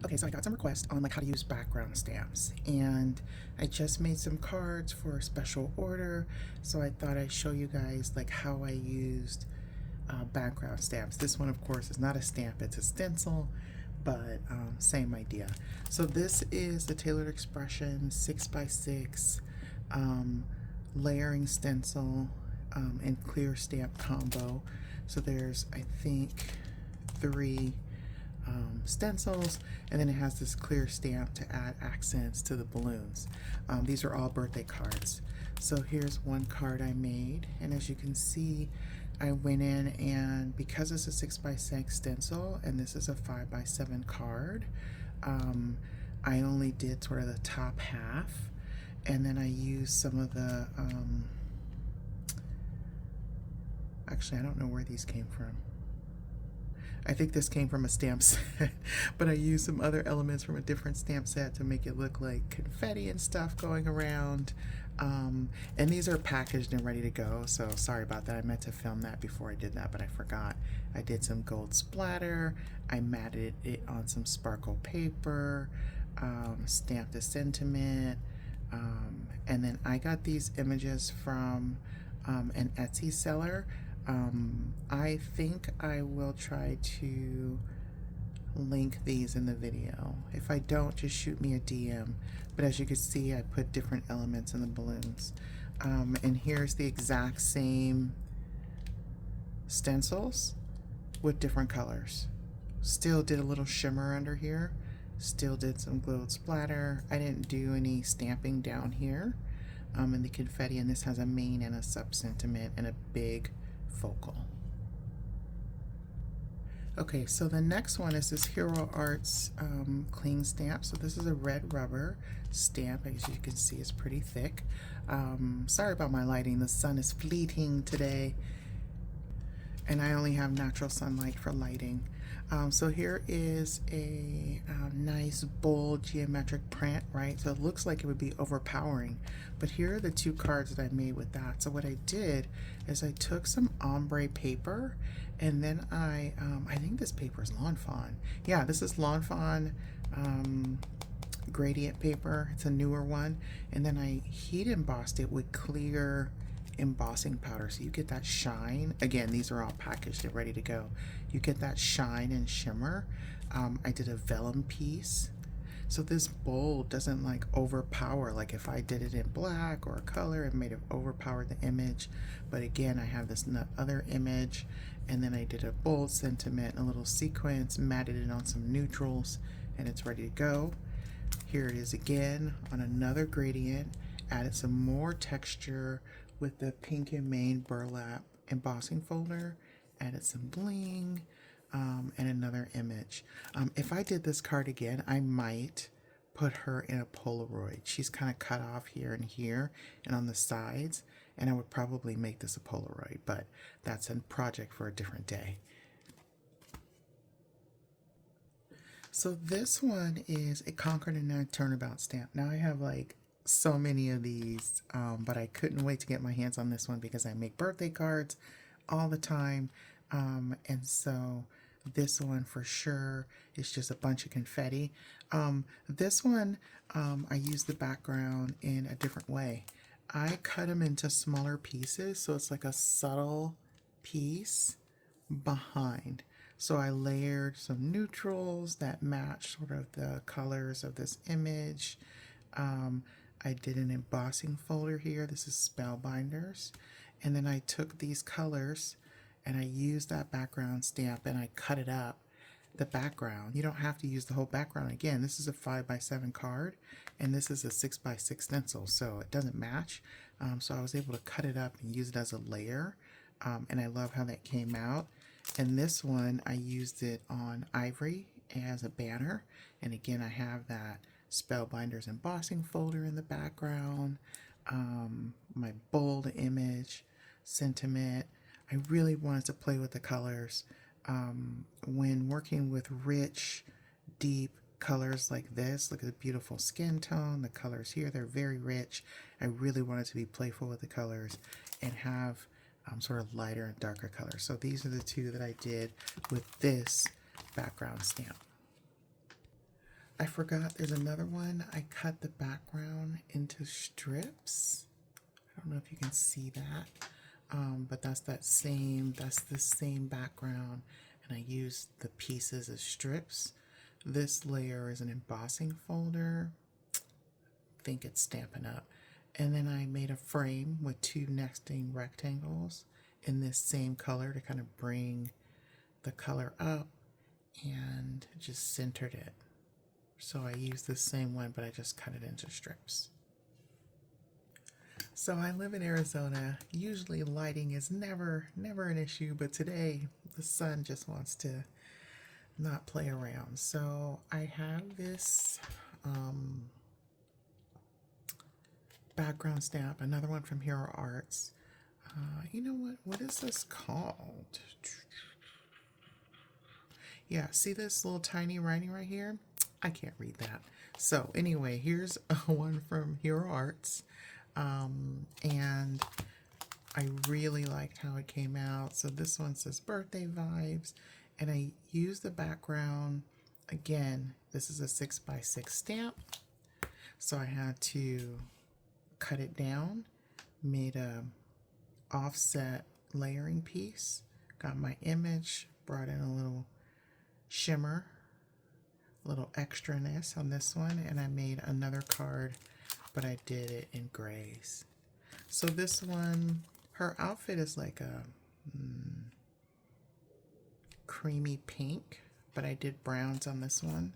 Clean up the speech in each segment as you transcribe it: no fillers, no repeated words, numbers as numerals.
Okay, so I got some requests on like how to use background stamps, and I just made some cards for a special order, so I thought I'd show you guys like how I used background stamps. This one, of course, is not a stamp, it's a stencil, but same idea. So this is the Tailored Expression 6x6 layering stencil and clear stamp combo. So there's, I think, 3 stencils, and then it has this clear stamp to add accents to the balloons. These are all birthday cards. So here's one card I made, and as you can see, I went in, and because it's a 6x6 stencil and this is a 5x7 card, I only did sort of the top half, and then I used some of the actually, I don't know where these came from. I think this came from a stamp set, but I used some other elements from a different stamp set to make it look like confetti and stuff going around. And these are packaged and ready to go, so sorry about that. I meant to film that before I did that, but I forgot. I did some gold splatter, I matted it on some sparkle paper, stamped a sentiment, and then I got these images from an Etsy seller. I think I will try to link these in the video. If I don't, just shoot me a DM. But as you can see, I put different elements in the balloons. And here's the exact same stencils with different colors. Still did a little shimmer under here. Still did some gold splatter. I didn't do any stamping down here in the confetti, and this has a main and a sub sentiment and a big focal. Okay, so the next one is this Hero Arts cling stamp. So this is a red rubber stamp. As you can see, it's pretty thick. Sorry about my lighting. The sun is fleeting today, and I only have natural sunlight for lighting. So here is a nice bold geometric print, right? So it looks like it would be overpowering, but here are the 2 cards that I made with that. So what I did is I took some ombre paper, and then I think this paper is Lawn Fawn. Yeah, this is Lawn Fawn gradient paper. It's a newer one, and then I heat embossed it with clear embossing powder, so you get that shine. Again, these are all packaged and ready to go. You get that shine and shimmer. I did a vellum piece, so this bold doesn't like overpower, like if I did it in black or a color, it may have overpowered the image. But again, I have this other image, and then I did a bold sentiment, a little sequence, matted it on some neutrals, and it's ready to go. Here it is again on another gradient, added some more texture with the pink and main burlap embossing folder, added some bling, and another image. If I did this card again, I might put her in a Polaroid. She's kind of cut off here and here and on the sides, and I would probably make this a Polaroid, but that's a project for a different day. So this one is a Conquered and a Turnabout stamp. Now I have like so many of these, but I couldn't wait to get my hands on this one because I make birthday cards all the time, and so this one for sure is just a bunch of confetti. This one, I use the background in a different way. I cut them into smaller pieces, so it's like a subtle piece behind. So I layered some neutrals that match sort of the colors of this image. I did an embossing folder here. This is Spellbinders. And then I took these colors and I used that background stamp and I cut it up, the background. You don't have to use the whole background. Again, this is a 5x7 card and this is a 6x6 stencil, so it doesn't match. So I was able to cut it up and use it as a layer. And I love how that came out. And this one, I used it on ivory as a banner. And again, I have that Spellbinders embossing folder in the background, my bold image, sentiment. I really wanted to play with the colors. When working with rich, deep colors like this, look at the beautiful skin tone, the colors here, they're very rich. I really wanted to be playful with the colors and have sort of lighter and darker colors. So these are the 2 that I did with this background stamp. I forgot there's another one. I cut the background into strips. I don't know if you can see that, but that's the same background, and I used the pieces as strips. This layer is an embossing folder. I think it's Stampin' Up. And then I made a frame with two nesting rectangles in this same color to kind of bring the color up, and just centered it. So I used the same one, but I just cut it into strips. So I live in Arizona. Usually lighting is never an issue, but today the sun just wants to not play around. So I have this background stamp, another one from Hero Arts. You know what is this called? Yeah, see this little tiny writing right here? I can't read that. So anyway, here's one from Hero Arts. And I really liked how it came out. So this one says birthday vibes, and I used the background. Again, this is a 6x6 stamp. So I had to cut it down, made a offset layering piece, got my image, brought in a little shimmer, a little extraness on this one, and I made another card, but I did it in grays. So this one, her outfit is like a creamy pink, but I did browns on this one.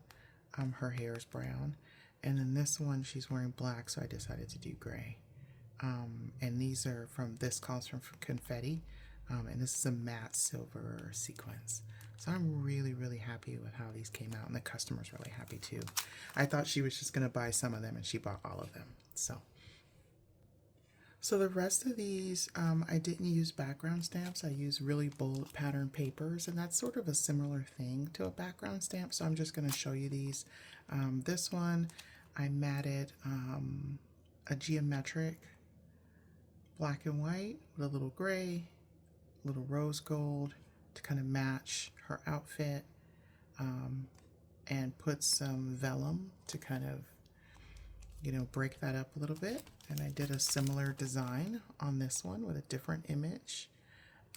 Her hair is brown. And then this one, she's wearing black, so I decided to do gray. And these are this calls from Confetti, and this is a matte silver sequence. So I'm really happy with how these came out, and the customer's really happy too. I thought she was just gonna buy some of them, and she bought all of them. So the rest of these, I didn't use background stamps. I used really bold pattern papers, and that's sort of a similar thing to a background stamp. So I'm just gonna show you these. This one, I matted a geometric black and white with a little gray, a little rose gold to kind of match her outfit, and put some vellum to kind of, break that up a little bit. And I did a similar design on this one with a different image.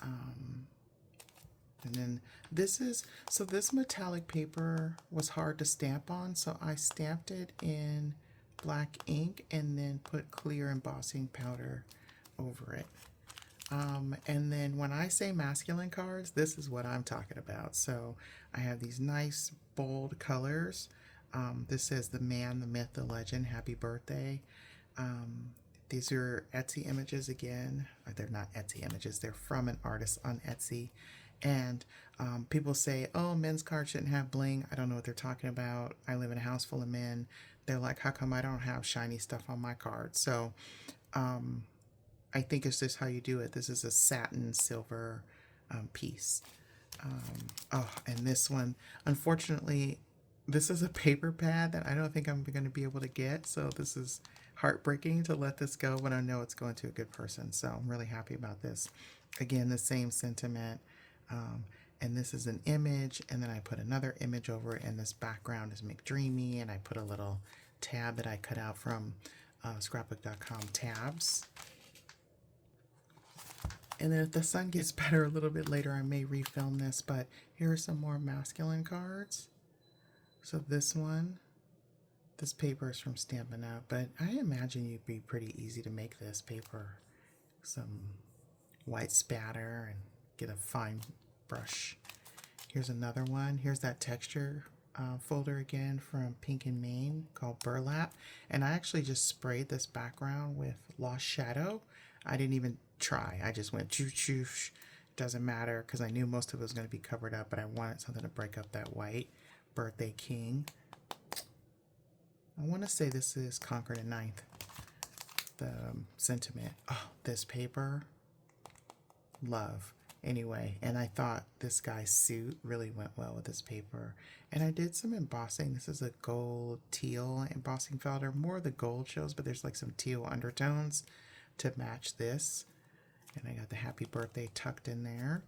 And then this metallic paper was hard to stamp on, so I stamped it in black ink and then put clear embossing powder over it. And then when I say masculine cards, this is what I'm talking about. So I have these nice bold colors. This says the man, the myth, the legend, happy birthday. These are Etsy images again. They're not Etsy images. They're from an artist on Etsy. And people say, oh, men's cards shouldn't have bling. I don't know what they're talking about. I live in a house full of men. They're like, how come I don't have shiny stuff on my cards? So I think it's just how you do it. This is a satin silver piece. And this one, unfortunately, this is a paper pad that I don't think I'm going to be able to get. So this is heartbreaking to let this go, but I know it's going to a good person. So I'm really happy about this. Again, the same sentiment. And this is an image, and then I put another image over it, and this background is McDreamy, and I put a little tab that I cut out from scrapbook.com tabs. And then if the sun gets better a little bit later, I may refilm this, but here are some more masculine cards. So this one, this paper is from Stampin' Up, but I imagine you'd be pretty easy to make this paper. Some white spatter and get a fine brush. Here's another one. Here's that texture folder again from Pink and Maine called Burlap. And I actually just sprayed this background with Lost Shadow. I didn't even try. I just went choo-choo. Doesn't matter because I knew most of it was going to be covered up, but I wanted something to break up that white. Birthday King. I want to say this is Conquer the Ninth. The sentiment. Oh, this paper. Love. Anyway, and I thought this guy's suit really went well with this paper. And I did some embossing. This is a gold teal embossing folder. More of the gold shows, but there's like some teal undertones to match this. And I got the happy birthday tucked in there.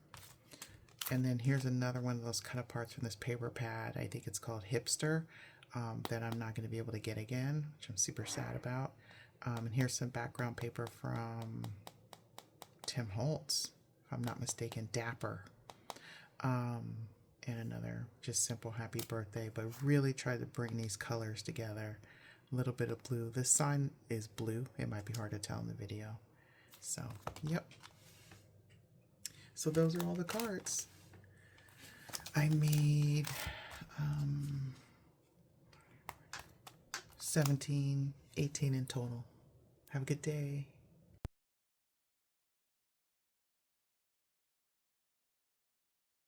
And then here's another one of those cut aparts from this paper pad. I think it's called Hipster. that I'm not going to be able to get again, which I'm super sad about. And here's some background paper from Tim Holtz, if I'm not mistaken, Dapper. And another just simple happy birthday, but really try to bring these colors together. A little bit of blue. This sign is blue. It might be hard to tell in the video. So, yep. So those are all the cards. I made 17, 18 in total. Have a good day.